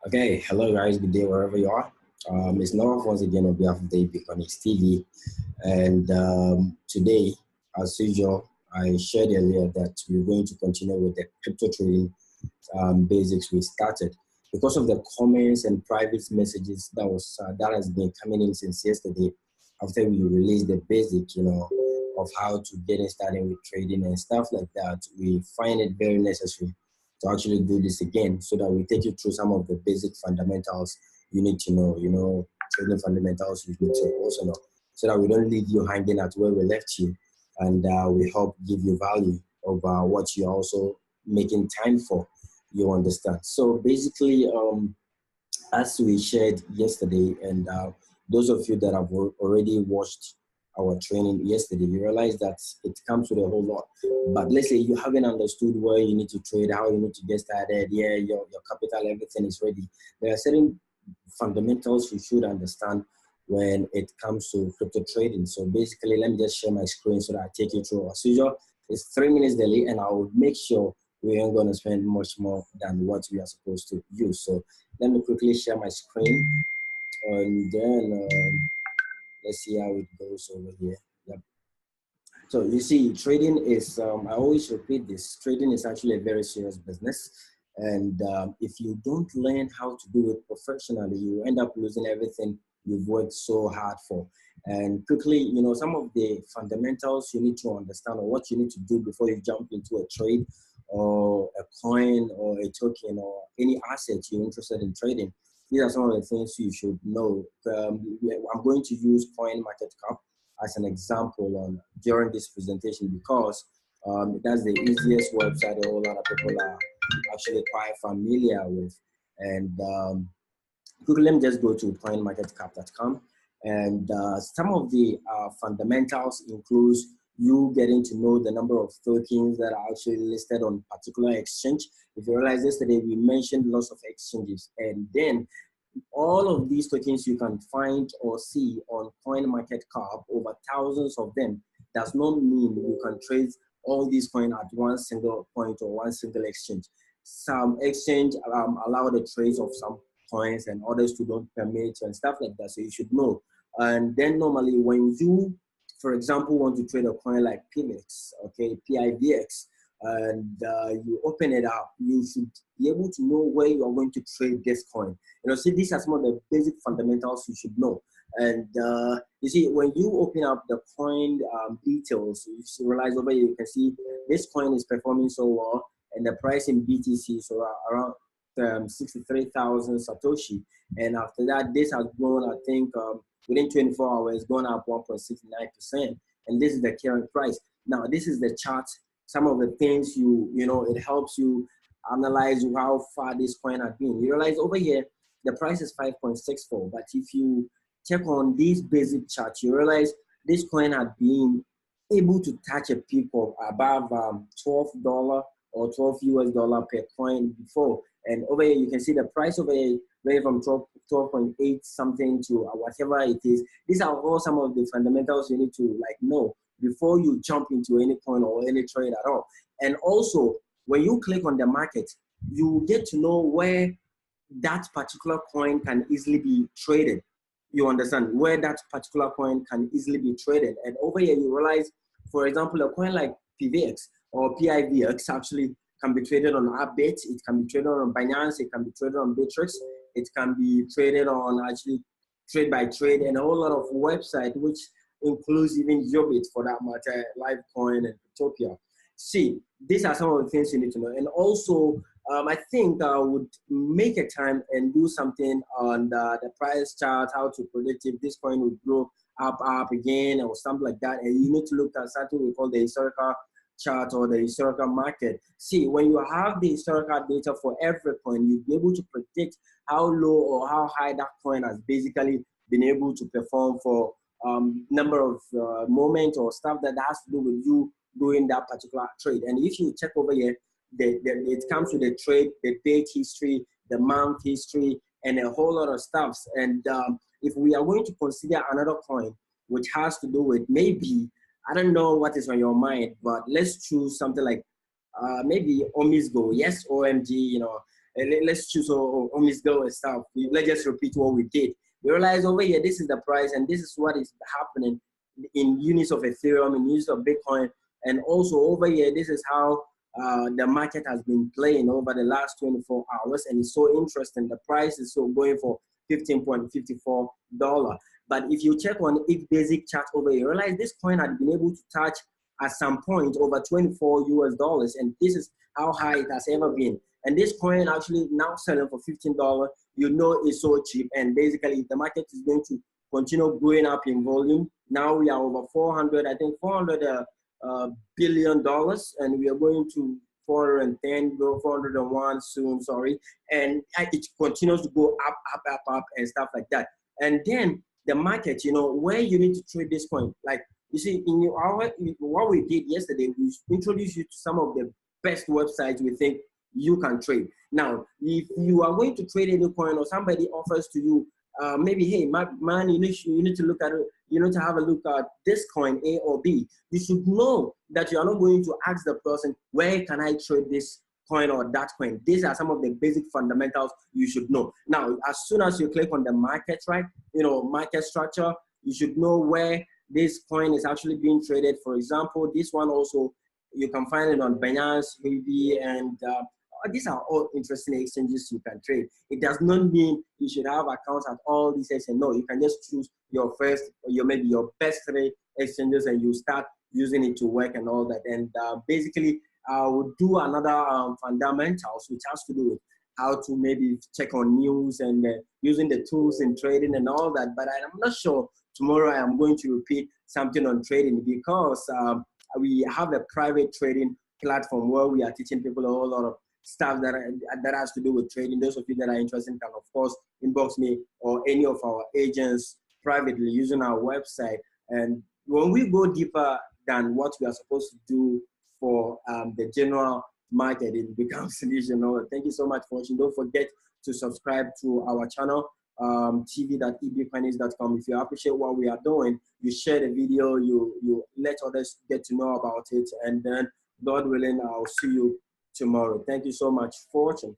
Okay, hello guys, good day wherever you are. It's Noah once again on behalf of the eBitcoinicsTV, and today, as usual, I shared earlier that we're going to continue with the crypto trading basics we started because of the comments and private messages that has been coming in since yesterday after we released the basic, of how to get started with trading and stuff like that. We find it very necessary to actually do this again so that we take you through some of the basic fundamentals you need to know, trading fundamentals you need to also know so that we don't leave you hanging at where we left you, and we help give you value of what you're also making time for. You understand? So basically, as we shared yesterday, and those of you that have already watched our training yesterday, you realize that it comes with a whole lot. But let's say you haven't understood where you need to trade, how you need to get started. Yeah, your capital, everything is ready. There are certain fundamentals you should understand when it comes to crypto trading. So basically, let me just share my screen so that I take you through. As usual, it's 3 minutes daily, and I will make sure we aren't going to spend much more than what we are supposed to use. So let me quickly share my screen, and then let's see how it goes over here. Yep. So you see, trading is, I always repeat this, trading is actually a very serious business. And if you don't learn how to do it professionally, you end up losing everything you've worked so hard for. And quickly, some of the fundamentals you need to understand, or what you need to do before you jump into a trade or a coin or a token or any asset you're interested in trading. These are some of the things you should know. I'm going to use coin market cap as an example during this presentation because that's the easiest website a whole lot of people are actually quite familiar with. And quickly, let me just go to coinmarketcap.com. And some of the fundamentals includes you getting to know the number of tokens that are actually listed on particular exchange. If you realize yesterday, we mentioned lots of exchanges, and then all of these tokens you can find or see on CoinMarketCap, over thousands of them, does not mean you can trade all these coins at one single point or one single exchange. Some exchange allow the trades of some coins and others to don't permit and stuff like that, so you should know. And then normally when you, for example, want to trade a coin like PIVX, okay, PIVX, and you open it up, you should be able to know where you are going to trade this coin. See, these are some of the basic fundamentals you should know. And you see, when you open up the coin details, you realize over here, you can see this coin is performing so well, and the price in BTC is around 63,000 Satoshi. And after that, this has grown, I think, within 24 hours, gone up 1.69%. And this is the current price. Now, this is the chart. Some of the things it helps you analyze how far this coin has been. You realize over here, the price is 5.64. But if you check on these basic charts, you realize this coin had been able to touch a peak of above $12 or 12 US dollar per coin before. And over here, you can see the price over here, very from 12.8 something to whatever it is. These are all some of the fundamentals you need to know before you jump into any coin or any trade at all. And also, when you click on the market, you get to know where that particular coin can easily be traded. You understand where that particular coin can easily be traded. And over here, you realize, for example, a coin like PVX or PIVX actually can be traded on Upbit, it can be traded on Binance, it can be traded on Bittrex, it can be traded on actually trade by trade, and a whole lot of websites, which includes even Yobit for that matter, Livecoin and Cryptopia. See, these are some of the things you need to know. And also, I think I would make a time and do something on the price chart, how to predict if this coin would grow up again or something like that. And you need to look at something we call the historical chart or the historical market. See, when you have the historical data for every coin, you'll be able to predict how low or how high that coin has basically been able to perform for number of moments or stuff that has to do with you doing that particular trade. And if you check over here, it comes with the trade, the date history, the month history, and a whole lot of stuffs. And if we are going to consider another coin, which has to do with maybe, I don't know what is on your mind, but let's choose something like maybe Omisgo. Yes, OMG, let's choose Miss Go and stuff. Let's just repeat what we did. We realize over here, this is the price and this is what is happening in units of Ethereum, in units of Bitcoin. And also over here, this is how the market has been playing over the last 24 hours. And it's so interesting. The price is so going for $15.54. But if you check on each basic chart over here, you realize this coin had been able to touch at some point over 24 US dollars. And this is how high it has ever been. And this coin actually now selling for $15, you know, it's so cheap. And basically the market is going to continue going up in volume. Now we are over 400, I think $400 billion, and we are going to 410, 401 soon, sorry. And it continues to go up, and stuff like that. And then the market, you know, where you need to trade this coin, like you see, what we did yesterday, we introduced you to some of the best websites we think you can trade. Now, if you are going to trade any coin or somebody offers to you, maybe, hey, man, you need to look at it, you need to have a look at this coin, A or B. You should know that you are not going to ask the person, where can I trade this coin or that coin? These are some of the basic fundamentals you should know. Now, as soon as you click on the market, right, you know, market structure, you should know where this coin is actually being traded. For example, this one also, you can find it on Binance, Huobi, and these are all interesting exchanges you can trade. It does not mean you should have accounts at all these exchanges. No, you can just choose your first, maybe your best 3 exchanges, and you start using it to work and all that. And basically, we'll do another fundamentals, which has to do with how to maybe check on news and using the tools in trading and all that. But I'm not sure tomorrow I am going to repeat something on trading, because we have a private trading platform where we are teaching people a whole lot of stuff that has to do with trading. Those of you that are interested can, of course, inbox me or any of our agents privately using our website. And when we go deeper than what we are supposed to do for the general market, it becomes an issue. Thank you so much for watching. Don't forget to subscribe to our channel, tv.eBitcoinics.com. If you appreciate what we are doing, you share the video, you let others get to know about it, and then God willing, I'll see you tomorrow. Thank you so much for watching.